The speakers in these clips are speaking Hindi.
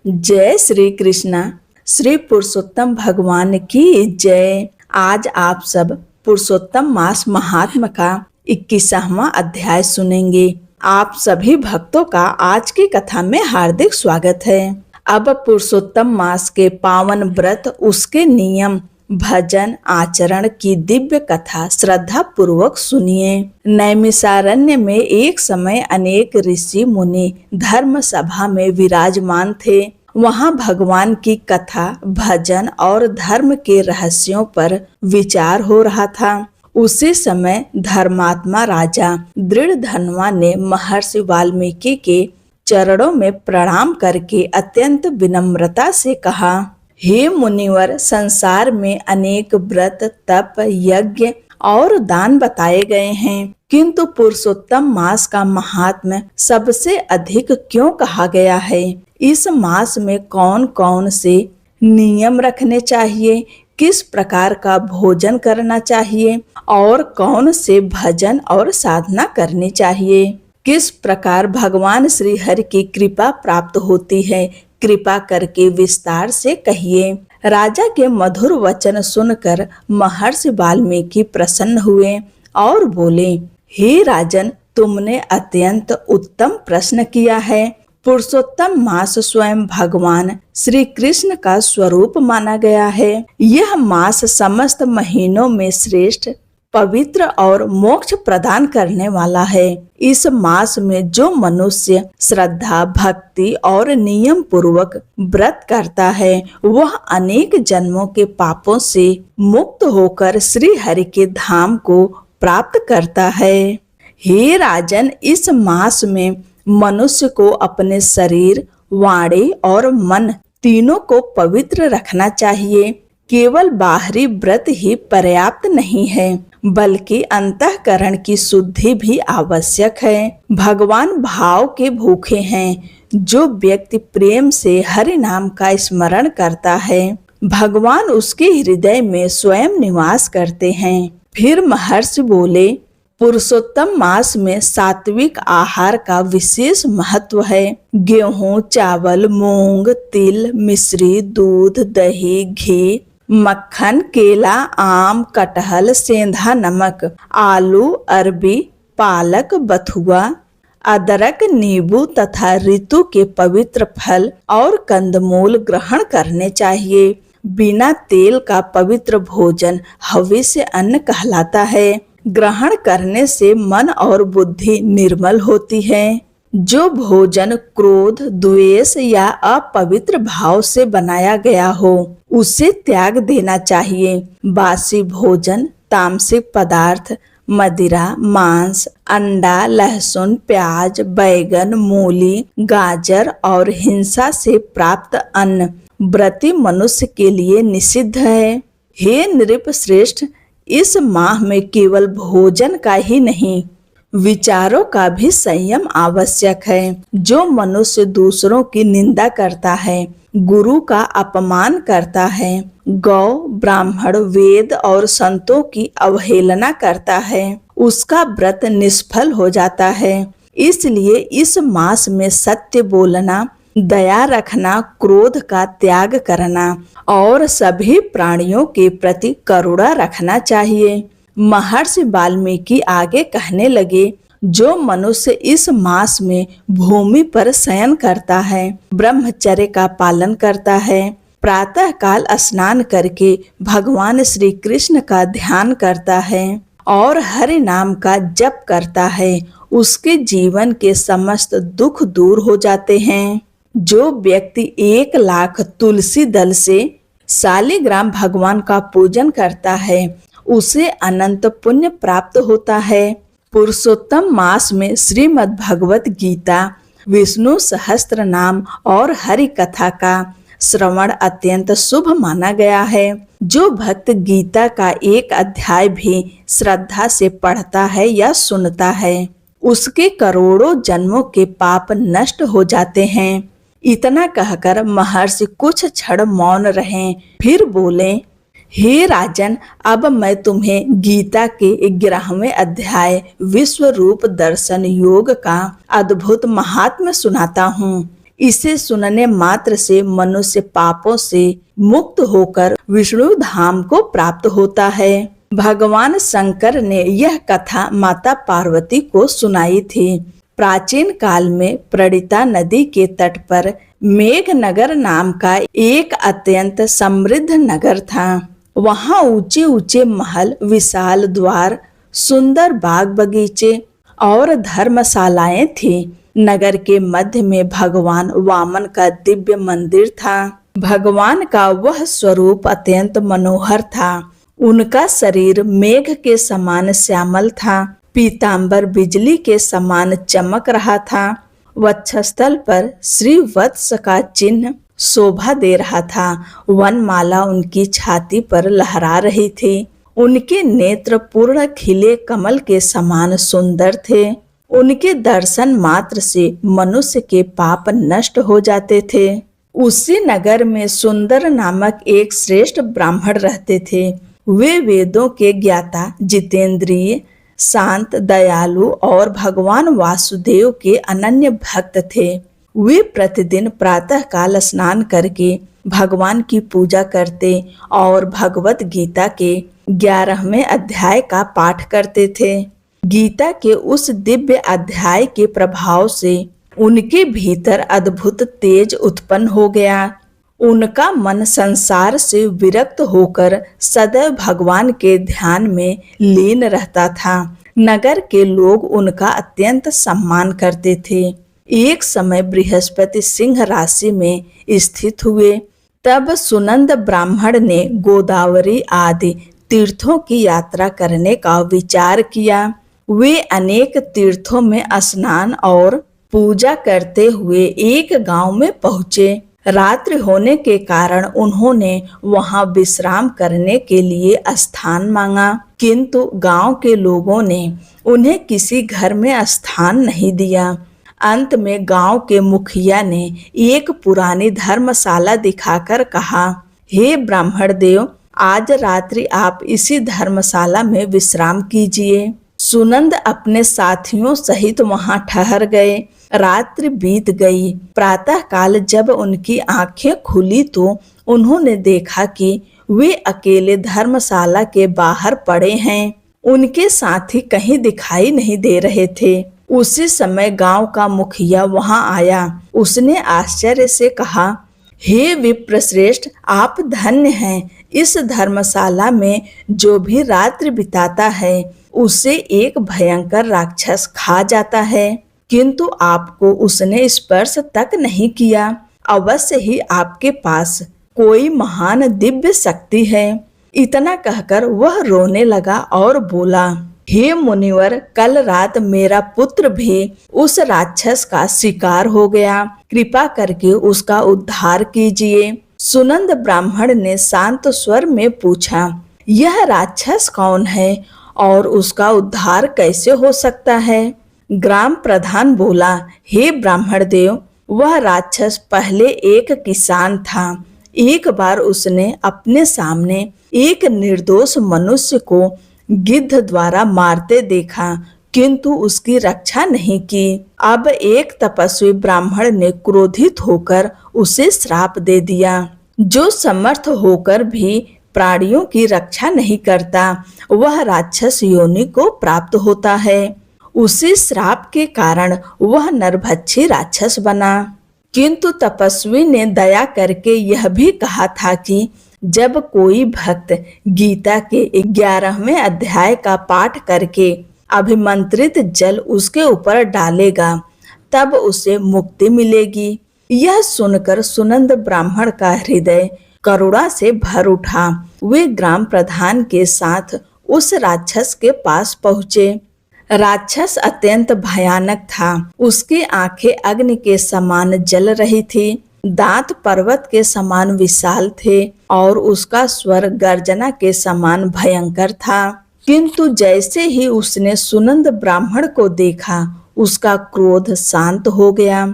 जय श्री कृष्णा। श्री पुरुषोत्तम भगवान की जय। आज आप सब पुरुषोत्तम मास महात्म का 21वां अध्याय सुनेंगे। आप सभी भक्तों का आज की कथा में हार्दिक स्वागत है। अब पुरुषोत्तम मास के पावन व्रत, उसके नियम, भजन आचरण की दिव्य कथा श्रद्धा पूर्वक सुनिए। नैमिषारण्य में एक समय अनेक ऋषि मुनि धर्म सभा में विराजमान थे। वहां भगवान की कथा, भजन और धर्म के रहस्यों पर विचार हो रहा था। उसी समय धर्मात्मा राजा दृढ़धनवा ने महर्षि वाल्मीकि के चरणों में प्रणाम करके अत्यंत विनम्रता से कहा, हे मुनिवर, संसार में अनेक व्रत, तप, यज्ञ और दान बताए गए हैं, किंतु पुरुषोत्तम मास का महात्म्य सबसे अधिक क्यों कहा गया है? इस मास में कौन कौन से नियम रखने चाहिए, किस प्रकार का भोजन करना चाहिए और कौन से भजन और साधना करनी चाहिए? किस प्रकार भगवान श्री हरि की कृपा प्राप्त होती है? कृपा करके विस्तार से कहिए। राजा के मधुर वचन सुनकर महर्षि वाल्मीकि प्रसन्न हुए और बोले, हे राजन, तुमने अत्यंत उत्तम प्रश्न किया है। पुरुषोत्तम मास स्वयं भगवान श्री कृष्ण का स्वरूप माना गया है। यह मास समस्त महीनों में श्रेष्ठ, पवित्र और मोक्ष प्रदान करने वाला है। इस मास में जो मनुष्य श्रद्धा, भक्ति और नियम पूर्वक व्रत करता है, वह अनेक जन्मों के पापों से मुक्त होकर श्री हरि के धाम को प्राप्त करता है। हे राजन, इस मास में मनुष्य को अपने शरीर, वाणी और मन तीनों को पवित्र रखना चाहिए। केवल बाहरी व्रत ही पर्याप्त नहीं है, बल्कि अंतःकरण की शुद्धि भी आवश्यक है। भगवान भाव के भूखे हैं। जो व्यक्ति प्रेम से हरि नाम का स्मरण करता है, भगवान उसके हृदय में स्वयं निवास करते हैं। फिर महर्षि बोले, पुरुषोत्तम मास में सात्विक आहार का विशेष महत्व है। गेहूं, चावल, मूंग, तिल, मिश्री, दूध, दही, घी, मक्खन, केला, आम, कटहल, सेंधा नमक, आलू, अरबी, पालक, बथुआ, अदरक, नींबू तथा ऋतु के पवित्र फल और कंदमूल ग्रहण करने चाहिए। बिना तेल का पवित्र भोजन हविष्य अन्न कहलाता है। ग्रहण करने से मन और बुद्धि निर्मल होती है। जो भोजन क्रोध, द्वेष या अपवित्र भाव से बनाया गया हो, उसे त्याग देना चाहिए। बासी भोजन, तामसिक पदार्थ, मदिरा, मांस, अंडा, लहसुन, प्याज, बैगन, मूली, गाजर और हिंसा से प्राप्त अन्न व्रती मनुष्य के लिए निषिद्ध है। हे नृप श्रेष्ठ, इस माह में केवल भोजन का ही नहीं, विचारों का भी संयम आवश्यक है। जो मनुष्य दूसरों की निंदा करता है, गुरु का अपमान करता है, गौ, ब्राह्मण, वेद और संतों की अवहेलना करता है, उसका व्रत निष्फल हो जाता है। इसलिए इस मास में सत्य बोलना, दया रखना, क्रोध का त्याग करना और सभी प्राणियों के प्रति करुणा रखना चाहिए। महर्षि वाल्मीकि आगे कहने लगे, जो मनुष्य इस मास में भूमि पर शयन करता है, ब्रह्मचर्य का पालन करता है, प्रातः काल स्नान करके भगवान श्री कृष्ण का ध्यान करता है और हरि नाम का जप करता है, उसके जीवन के समस्त दुख दूर हो जाते हैं। जो व्यक्ति 1,00,000 तुलसी दल से शालिग्राम भगवान का पूजन करता है, उसे अनंत पुण्य प्राप्त होता है। पुरुषोत्तम मास में श्रीमद् भगवत गीता, विष्णु सहस्त्र नाम और हरि कथा का श्रवण अत्यंत शुभ माना गया है। जो भक्त गीता का एक अध्याय भी श्रद्धा से पढ़ता है या सुनता है, उसके करोड़ों जन्मों के पाप नष्ट हो जाते हैं। इतना कहकर महर्षि कुछ क्षण मौन रहे, फिर बोले, हे राजन, अब मैं तुम्हें गीता के 11वें अध्याय विश्व रूप दर्शन योग का अद्भुत महात्म्य सुनाता हूँ। इसे सुनने मात्र से मनुष्य पापों से मुक्त होकर विष्णु धाम को प्राप्त होता है। भगवान शंकर ने यह कथा माता पार्वती को सुनाई थी। प्राचीन काल में प्रणिता नदी के तट पर मेघनगर नाम का एक अत्यंत समृद्ध नगर था। वहाँ ऊंचे ऊंचे महल, विशाल द्वार, सुंदर बाग बगीचे और धर्मशालाएं थी। नगर के मध्य में भगवान वामन का दिव्य मंदिर था। भगवान का वह स्वरूप अत्यंत मनोहर था। उनका शरीर मेघ के समान श्यामल था। पीतांबर बिजली के समान चमक रहा था। वक्षस्थल पर श्री वत्स का चिन्ह शोभा दे रहा था। वनमाला उनकी छाती पर लहरा रही थी। उनके नेत्र पूर्ण खिले कमल के समान सुंदर थे। उनके दर्शन मात्र से मनुष्य के पाप नष्ट हो जाते थे। उसी नगर में सुंदर नामक एक श्रेष्ठ ब्राह्मण रहते थे। वे वेदों के ज्ञाता, जितेंद्रिय, शांत, दयालु और भगवान वासुदेव के अनन्य भक्त थे। वे प्रतिदिन प्रातः काल स्नान करके भगवान की पूजा करते और भगवत गीता के 11वें अध्याय का पाठ करते थे। गीता के उस दिव्य अध्याय के प्रभाव से उनके भीतर अद्भुत तेज उत्पन्न हो गया। उनका मन संसार से विरक्त होकर सदैव भगवान के ध्यान में लीन रहता था। नगर के लोग उनका अत्यंत सम्मान करते थे। एक समय बृहस्पति सिंह राशि में स्थित हुए। तब सुनंद ब्राह्मण ने गोदावरी आदि तीर्थों की यात्रा करने का विचार किया। वे अनेक तीर्थों में स्नान और पूजा करते हुए एक गांव में पहुँचे। रात्रि होने के कारण उन्होंने वहां विश्राम करने के लिए स्थान मांगा, किंतु गांव के लोगों ने उन्हें किसी घर में स्थान नहीं दिया। अंत में गांव के मुखिया ने एक पुरानी धर्मशाला दिखाकर कहा, हे ब्राह्मण देव, आज रात्रि आप इसी धर्मशाला में विश्राम कीजिए। सुनंद अपने साथियों सहित वहां ठहर गए। रात्रि बीत गई। प्रातः काल जब उनकी आंखें खुली तो उन्होंने देखा कि वे अकेले धर्मशाला के बाहर पड़े हैं। उनके साथी कहीं दिखाई नहीं दे रहे थे। उसी समय गांव का मुखिया वहां आया। उसने आश्चर्य से कहा, हे विप्रश्रेष्ठ, आप धन्य हैं। इस धर्मशाला में जो भी रात्रि बिताता है उसे एक भयंकर राक्षस खा जाता है, किंतु आपको उसने स्पर्श तक नहीं किया। अवश्य ही आपके पास कोई महान दिव्य शक्ति है। इतना कहकर वह रोने लगा और बोला, हे मुनिवर, कल रात मेरा पुत्र भी उस राक्षस का शिकार हो गया। कृपा करके उसका उद्धार कीजिए। सुनंद ब्राह्मण ने शांत स्वर में पूछा, यह राक्षस कौन है और उसका उद्धार कैसे हो सकता है? ग्राम प्रधान बोला, हे ब्राह्मण देव, वह राक्षस पहले एक किसान था। एक बार उसने अपने सामने एक निर्दोष मनुष्य को गिद्ध द्वारा मारते देखा, किंतु उसकी रक्षा नहीं की। अब एक तपस्वी ब्राह्मण ने क्रोधित होकर उसे श्राप दे दिया। जो समर्थ होकर भी प्राणियों की रक्षा नहीं करता, वह राक्षस योनि को प्राप्त होता है। उसी श्राप के कारण वह नरभक्षी राक्षस बना। किंतु तपस्वी ने दया करके यह भी कहा था कि जब कोई भक्त गीता के 11वें अध्याय का पाठ करके अभिमंत्रित जल उसके ऊपर डालेगा, तब उसे मुक्ति मिलेगी। यह सुनकर सुनंद ब्राह्मण का हृदय करुणा से भर उठा। वे ग्राम प्रधान के साथ उस राक्षस के पास पहुँचे। राक्षस अत्यंत भयानक था। उसकी आंखें अग्नि के समान जल रही थी, दांत पर्वत के समान विशाल थे और उसका स्वर गर्जना के समान भयंकर था। किंतु जैसे ही उसने सुनंद ब्राह्मण को देखा, उसका क्रोध शांत हो गया।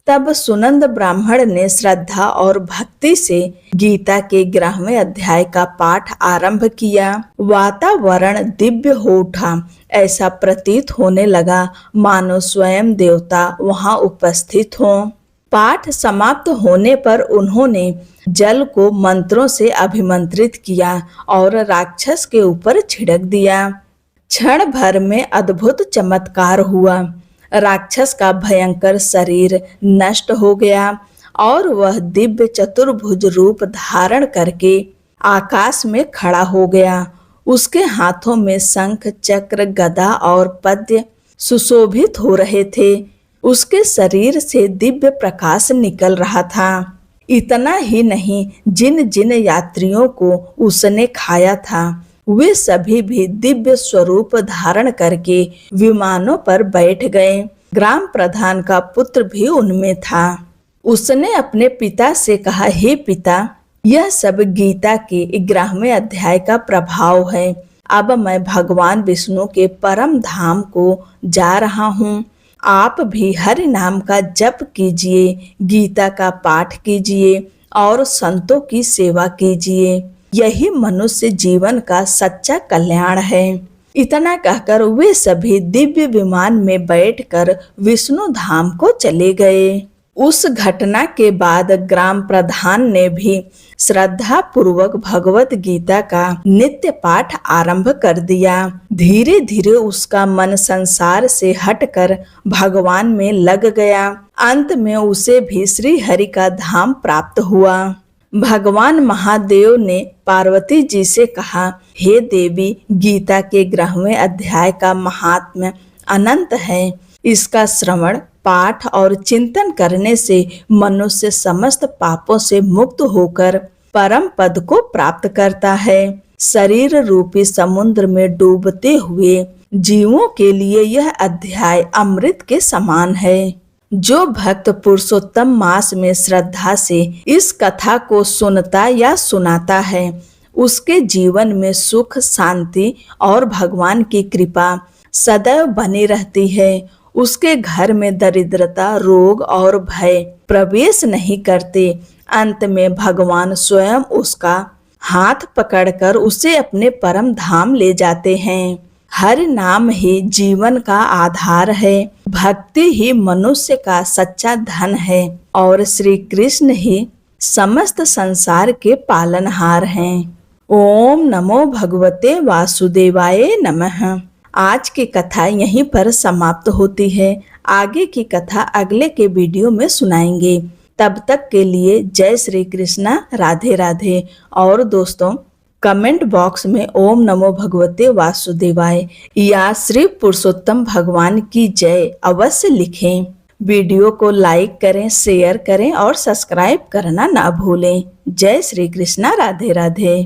तब सुनंद ब्राह्मण ने श्रद्धा और भक्ति से गीता के 11वें अध्याय का पाठ आरंभ किया। वातावरण दिव्य हो उठा। ऐसा प्रतीत होने लगा मानो स्वयं देवता वहां उपस्थित हों। पाठ समाप्त होने पर उन्होंने जल को मंत्रों से अभिमंत्रित किया और राक्षस के ऊपर छिड़क दिया। क्षण भर में अद्भुत चमत्कार हुआ। राक्षस का भयंकर शरीर नष्ट हो गया और वह दिव्य चतुर्भुज रूप धारण करके आकाश में खड़ा हो गया। उसके हाथों में शंख, चक्र, गदा और पद्य सुशोभित हो रहे थे। उसके शरीर से दिव्य प्रकाश निकल रहा था। इतना ही नहीं, जिन जिन यात्रियों को उसने खाया था वे सभी भी दिव्य स्वरूप धारण करके विमानों पर बैठ गए। ग्राम प्रधान का पुत्र भी उनमें था। उसने अपने पिता से कहा, हे पिता, यह सब गीता के 11वें अध्याय का प्रभाव है। अब मैं भगवान विष्णु के परम धाम को जा रहा हूँ। आप भी हरि नाम का जप कीजिए, गीता का पाठ कीजिए और संतों की सेवा कीजिए। यही मनुष्य जीवन का सच्चा कल्याण है। इतना कहकर वे सभी दिव्य विमान में बैठकर विष्णु धाम को चले गए। उस घटना के बाद ग्राम प्रधान ने भी श्रद्धा पूर्वक भगवत गीता का नित्य पाठ आरंभ कर दिया। धीरे धीरे उसका मन संसार से हटकर भगवान में लग गया। अंत में उसे भी श्री हरि का धाम प्राप्त हुआ। भगवान महादेव ने पार्वती जी से कहा, हे देवी, गीता के 11वें अध्याय का महात्म्य अनंत है। इसका श्रवण, पाठ और चिंतन करने से मनुष्य समस्त पापों से मुक्त होकर परम पद को प्राप्त करता है। शरीर रूपी समुद्र में डूबते हुए जीवों के लिए यह अध्याय अमृत के समान है। जो भक्त पुरुषोत्तम मास में श्रद्धा से इस कथा को सुनता या सुनाता है, उसके जीवन में सुख, शांति और भगवान की कृपा सदैव बनी रहती है। उसके घर में दरिद्रता, रोग और भय प्रवेश नहीं करते। अंत में भगवान स्वयं उसका हाथ पकड़कर उसे अपने परम धाम ले जाते हैं। हरि नाम ही जीवन का आधार है। भक्ति ही मनुष्य का सच्चा धन है और श्री कृष्ण ही समस्त संसार के पालनहार हैं। ओम नमो भगवते वासुदेवाय नमः। आज की कथा यहीं पर समाप्त होती है। आगे की कथा अगले के वीडियो में सुनाएंगे। तब तक के लिए जय श्री कृष्णा, राधे राधे। और दोस्तों, कमेंट बॉक्स में ओम नमो भगवते वासुदेवाय या श्री पुरुषोत्तम भगवान की जय अवश्य लिखें। वीडियो को लाइक करें, शेयर करें और सब्सक्राइब करना ना भूलें। जय श्री कृष्णा, राधे राधे।